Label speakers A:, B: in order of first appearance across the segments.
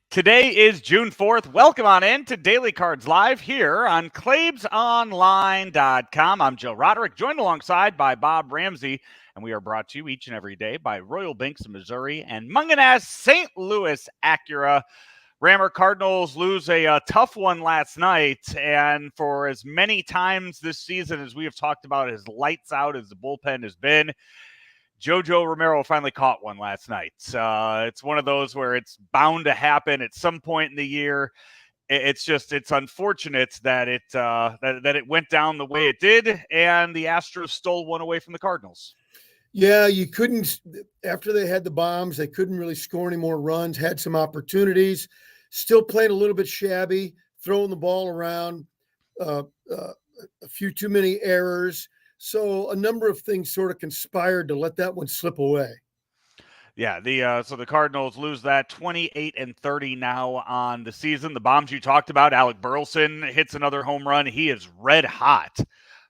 A: Today is June 4th. Welcome on in to Daily Cards Live here on ClaibsOnline.com. I'm Joe Roderick, joined alongside by Bob Ramsey, and we are brought to you each and every day by Royal Banks of Missouri and Munganaz St. Louis Acura. Rammer Cardinals lose a tough one last night, and for as many times this season as we have talked about as lights out as the bullpen has been, Jojo Romero finally caught one last night. It's one of those where it's bound to happen at some point in the year. It's unfortunate that it went down the way it did, and the Astros stole one away from the Cardinals.
B: Yeah, you couldn't, after they had the bombs, they couldn't really score any more runs, had some opportunities, still played a little bit shabby, throwing the ball around, a few too many errors. So a number of things sort of conspired to let that one slip away.
A: Yeah, so the Cardinals lose that 28-30 now on the season. The bombs you talked about, Alec Burleson hits another home run. He is red hot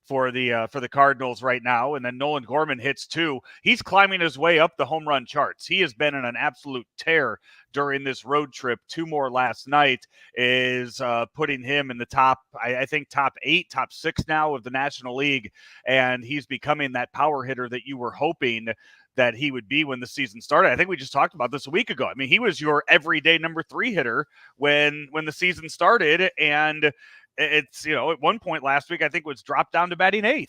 A: for the Cardinals right now. And then Nolan Gorman hits two. He's climbing his way up the home run charts. He has been in an absolute tear during this road trip. Two more last night is putting him in the top, I think, top 8, top 6 now of the National League. And he's becoming that power hitter that you were hoping that he would be when the season started. I think we just talked about this a week ago. I mean, he was your everyday number 3 hitter when the season started, and it's, at one point last week, I think was dropped down to batting 8th.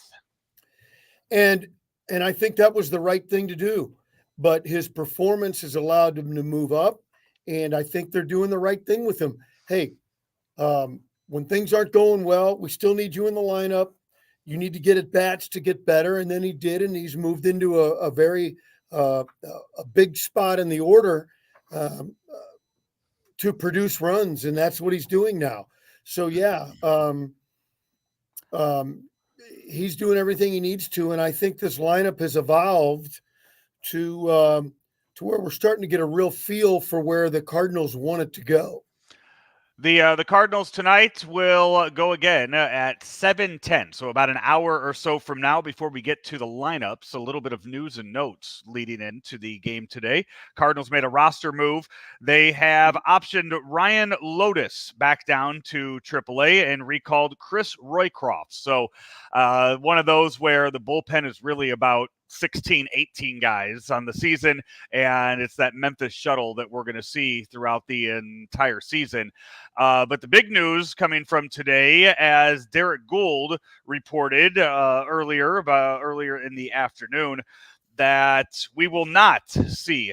B: And I think that was the right thing to do, but his performance has allowed him to move up, and I think they're doing the right thing with him. Hey, when things aren't going well, we still need you in the lineup. You need to get at bats to get better. And then he did, and he's moved into a very a big spot in the order to produce runs, and that's what he's doing now. So yeah, he's doing everything he needs to, and I think this lineup has evolved to where we're starting to get a real feel for where the Cardinals want it to go.
A: The Cardinals tonight will go again at 7:10, so about an hour or so from now before we get to the lineups. A little bit of news and notes leading into the game today. Cardinals made a roster move. They have optioned Ryan Lotus back down to AAA and recalled Chris Roycroft. So one of those where the bullpen is really about 16, 18 guys on the season, and it's that Memphis shuttle that we're going to see throughout the entire season. But the big news coming from today, as Derek Gould reported earlier in the afternoon, that we will not see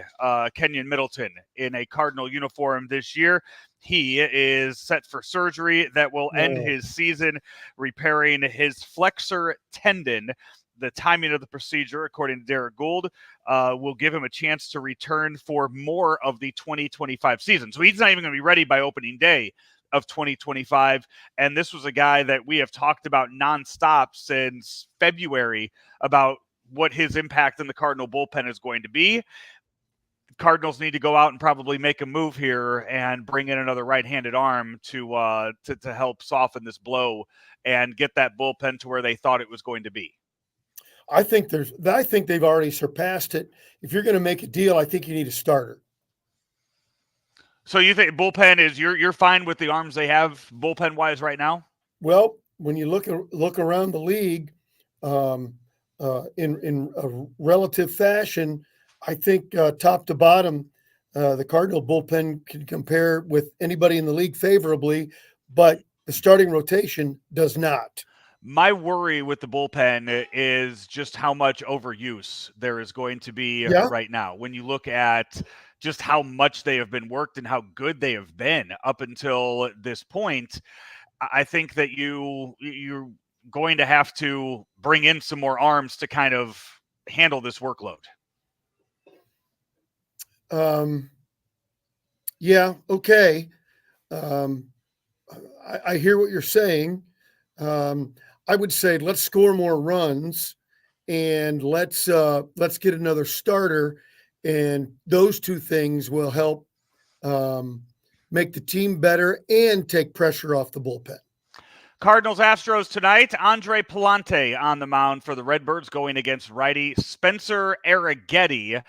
A: Kenyon Middleton in a Cardinal uniform this year. He is set for surgery that will end his season, repairing his flexor tendon. The timing of the procedure, according to Derek Gould, will give him a chance to return for more of the 2025 season. So he's not even going to be ready by opening day of 2025. And this was a guy that we have talked about nonstop since February about what his impact in the Cardinal bullpen is going to be. Cardinals need to go out and probably make a move here and bring in another right-handed arm to help soften this blow and get that bullpen to where they thought it was going to be.
B: I think they've already surpassed it. If you're going to make a deal, I think you need a starter.
A: So you think bullpen is you're fine with the arms they have bullpen wise right now?
B: Well, when you look around the league, in a relative fashion, I think top to bottom, the Cardinal bullpen can compare with anybody in the league favorably, but the starting rotation does not.
A: My worry with the bullpen is just how much overuse there is going to be right now. When you look at just how much they have been worked and how good they have been up until this point, I think that you're going to have to bring in some more arms to kind of handle this workload.
B: Yeah. Okay. I hear what you're saying. I would say let's score more runs and let's get another starter, and those two things will help make the team better and take pressure off the bullpen.
A: Cardinals Astros tonight. Andre Palante on the mound for the Redbirds going against righty Spencer Arrighetti.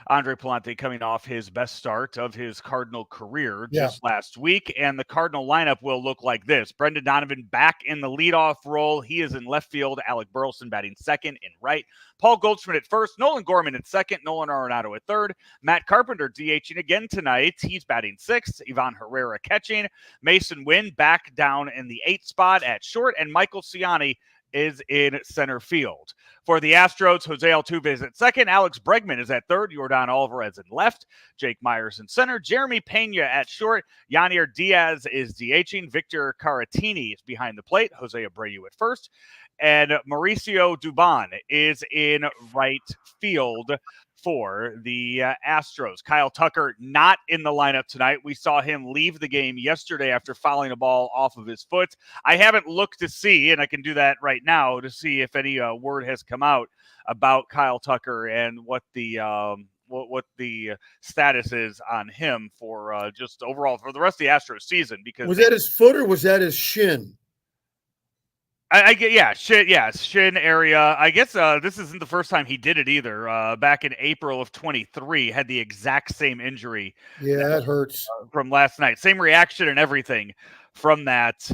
A: Andre Palante coming off his best start of his Cardinal career just last week. And the Cardinal lineup will look like this. Brendan Donovan back in the leadoff role. He is in left field. Alec Burleson batting second in right. Paul Goldschmidt at first. Nolan Gorman at second. Nolan Arenado at third. Matt Carpenter DHing again tonight. He's batting sixth. Ivan Herrera catching. Mason Wynn back down in the 8th spot at short. And Michael Ciani is in center field. For the Astros, Jose Altuve is at second. Alex Bregman is at third. Yordan Alvarez in left. Jake Myers in center. Jeremy Pena at short. Yanier Diaz is DHing. Victor Caratini is behind the plate. Jose Abreu at first. And Mauricio Dubon is in right field for the Astros. Kyle Tucker not in the lineup tonight. We saw him leave the game yesterday after fouling a ball off of his foot. I haven't looked to see, and I can do that right now, to see if any word has come out about Kyle Tucker and what the status is on him for just overall for the rest of the Astros season. Because
B: was that his foot or was that his shin?
A: I get shin area. I guess this isn't the first time he did it either. Back in April of 23, had the exact same injury.
B: Yeah, that hurts.
A: From last night, same reaction and everything from that.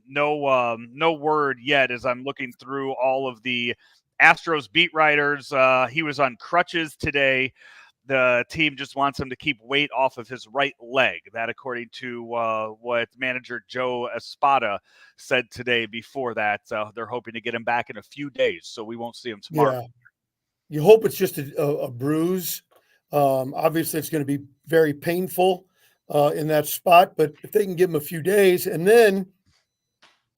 A: No word yet as I'm looking through all of the Astros beat writers. He was on crutches today. The team just wants him to keep weight off of his right leg. That, according to what manager Joe Espada said today before that, they're hoping to get him back in a few days, so we won't see him tomorrow.
B: Yeah. You hope it's just a bruise. Obviously, it's going to be very painful in that spot, but if they can give him a few days, and then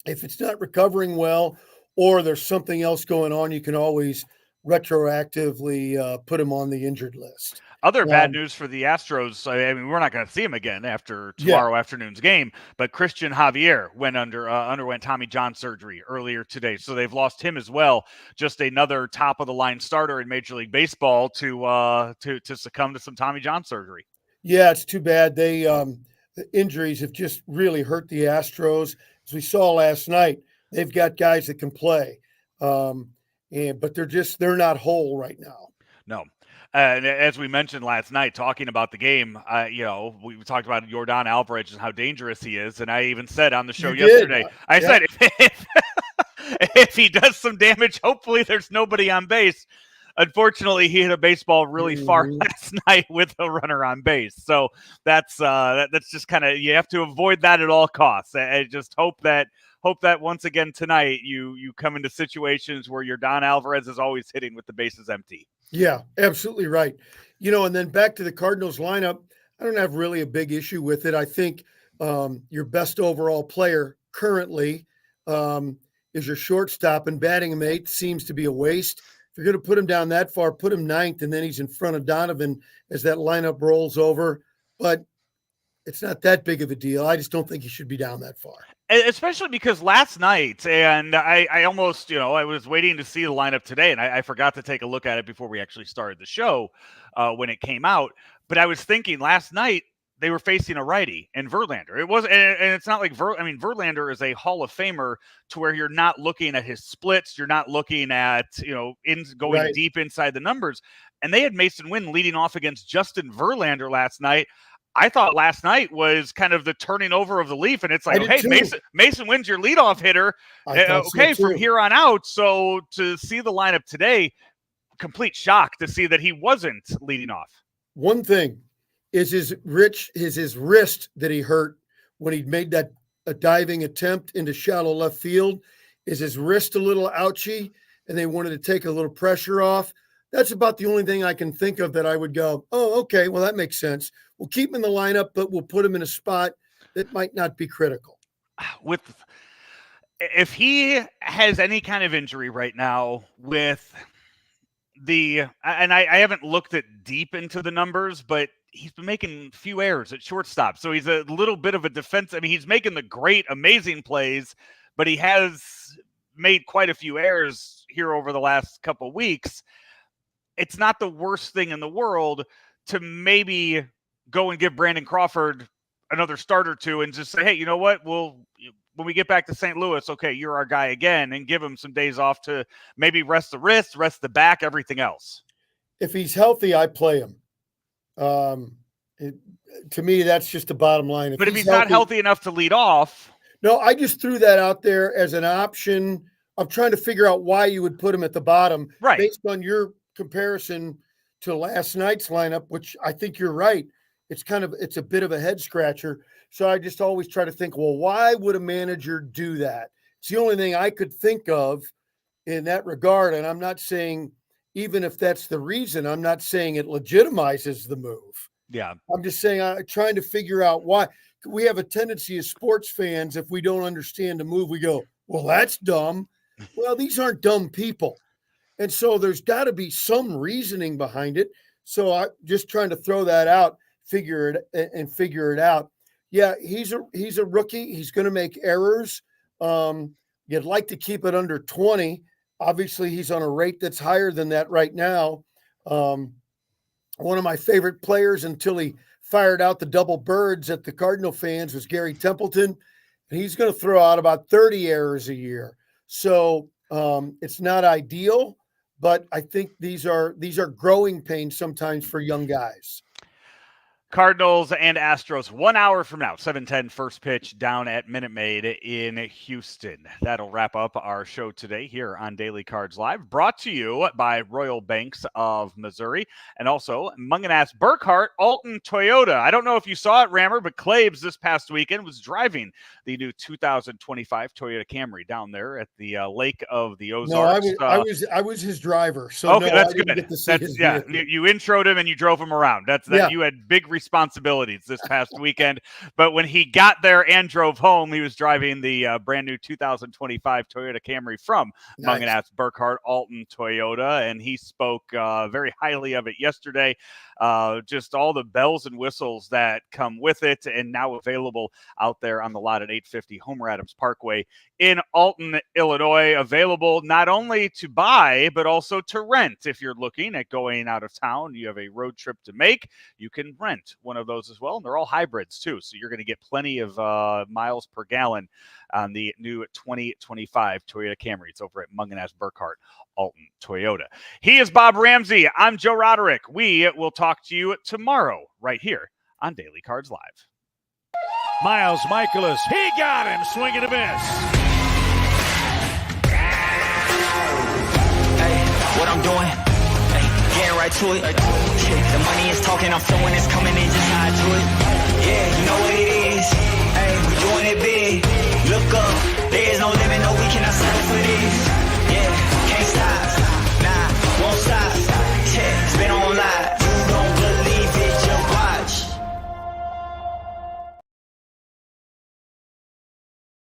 B: if it's not recovering well or there's something else going on, you can always retroactively put him on the injured list.
A: Other bad news for the Astros. I mean, we're not going to see him again after tomorrow afternoon's game. But Christian Javier underwent Tommy John surgery earlier today, so they've lost him as well. Just another top of the line starter in Major League Baseball to succumb to some Tommy John surgery.
B: Yeah, it's too bad. The injuries have just really hurt the Astros. As we saw last night, they've got guys that can play. But they're not whole right now.
A: No. And as we mentioned last night, talking about the game, we talked about Yordan Alvarez and how dangerous he is. And I even said on the show yesterday, I said, if he does some damage, hopefully there's nobody on base. Unfortunately, he hit a baseball really far last night with a runner on base. So that's just kind of, you have to avoid that at all costs. I just hope that once again tonight you come into situations where your Don Alvarez is always hitting with the bases empty.
B: Yeah, absolutely right. And then back to the Cardinals lineup, I don't have really a big issue with it. I think your best overall player currently is your shortstop, and batting him 8th seems to be a waste. If you're going to put him down that far, put him 9th, and then he's in front of Donovan as that lineup rolls over. But it's not that big of a deal. I just don't think he should be down that far.
A: Especially because last night, and I almost, I was waiting to see the lineup today, and I forgot to take a look at it before we actually started the show when it came out. But I was thinking last night they were facing a righty in Verlander. It was, and it's not like Verlander is a Hall of Famer to where you're not looking at his splits, you're not looking at going deep inside the numbers. And they had Mason Wynn leading off against Justin Verlander last night. I thought last night was kind of the turning over of the leaf, and it's like, okay, Mason Wynn's your leadoff hitter. Okay, from here on out. So to see the lineup today, complete shock to see that he wasn't leading off.
B: One thing is his wrist that he hurt when he made a diving attempt into shallow left field. Is his wrist a little ouchy, and they wanted to take a little pressure off? That's about the only thing I can think of that I would go, oh, okay, well, that makes sense. We'll keep him in the lineup, but we'll put him in a spot that might not be critical.
A: If he has any kind of injury right now with and I haven't looked at deep into the numbers, but he's been making a few errors at shortstop. So he's a little bit of a defense. I mean, he's making the great, amazing plays, but he has made quite a few errors here over the last couple of weeks, it's not the worst thing in the world to maybe go and give Brandon Crawford another start or two and just say, hey, you know what? When we get back to St. Louis, okay, you're our guy again, and give him some days off to maybe rest the wrist, rest the back, everything else.
B: If he's healthy, I play him. To me, that's just the bottom line.
A: But if he's not healthy enough to lead off.
B: No, I just threw that out there as an option. I'm trying to figure out why you would put him at the bottom,
A: right,
B: based on your comparison to last night's lineup, which I think you're right. It's a bit of a head scratcher. So I just always try to think, well, why would a manager do that? It's the only thing I could think of in that regard. And I'm not saying, even if that's the reason, I'm not saying it legitimizes the move.
A: Yeah.
B: I'm just saying, I'm trying to figure out why. We have a tendency as sports fans, if we don't understand the move, we go, well, that's dumb. Well, these aren't dumb people. And so there's got to be some reasoning behind it. So I'm just trying to throw that out, figure it out. Yeah, he's a rookie. He's going to make errors. You'd like to keep it under 20. Obviously, he's on a rate that's higher than that right now. One of my favorite players until he fired out the double birds at the Cardinal fans was Gary Templeton. And he's going to throw out about 30 errors a year. So it's not ideal, but I think these are growing pains sometimes for young guys.
A: Cardinals and Astros 1 hour from now, 7:10 first pitch down at Minute Maid in Houston. That'll wrap up our show today here on Daily Cards Live, brought to you by Royal Banks of Missouri and also Munganass Burkhart Alton Toyota. I don't know if you saw it, Rammer, but Claves this past weekend was driving the new 2025 Toyota Camry down there at the Lake of the Ozarks.
B: No, I was his driver. So
A: okay,
B: no,
A: that's
B: I didn't
A: good.
B: Get to see his
A: you introed him and you drove him around. You had big responsibilities this past weekend, but when he got there and drove home, he was driving the brand new 2025 Toyota Camry from Munganass Burkhart Alton Toyota, and he spoke very highly of it yesterday. Just all the bells and whistles that come with it, and now available out there on the lot at 850 Homer Adams Parkway in Alton, Illinois. Available not only to buy, but also to rent. If you're looking at going out of town, you have a road trip to make, you can rent one of those as well. And they're all hybrids too. So you're going to get plenty of miles per gallon on the new 2025 Toyota Camry. It's over at Munganass Burkhart Alton Toyota. He is Bob Ramsey. I'm Joe Roderick. We will talk to you tomorrow right here on Daily Cards Live.
C: Miles Michaelis, he got him, swing and a miss.
D: Hey, what I'm doing? Hey, getting right to it. The money is talking, I'm flowing, it's coming in just how I do it.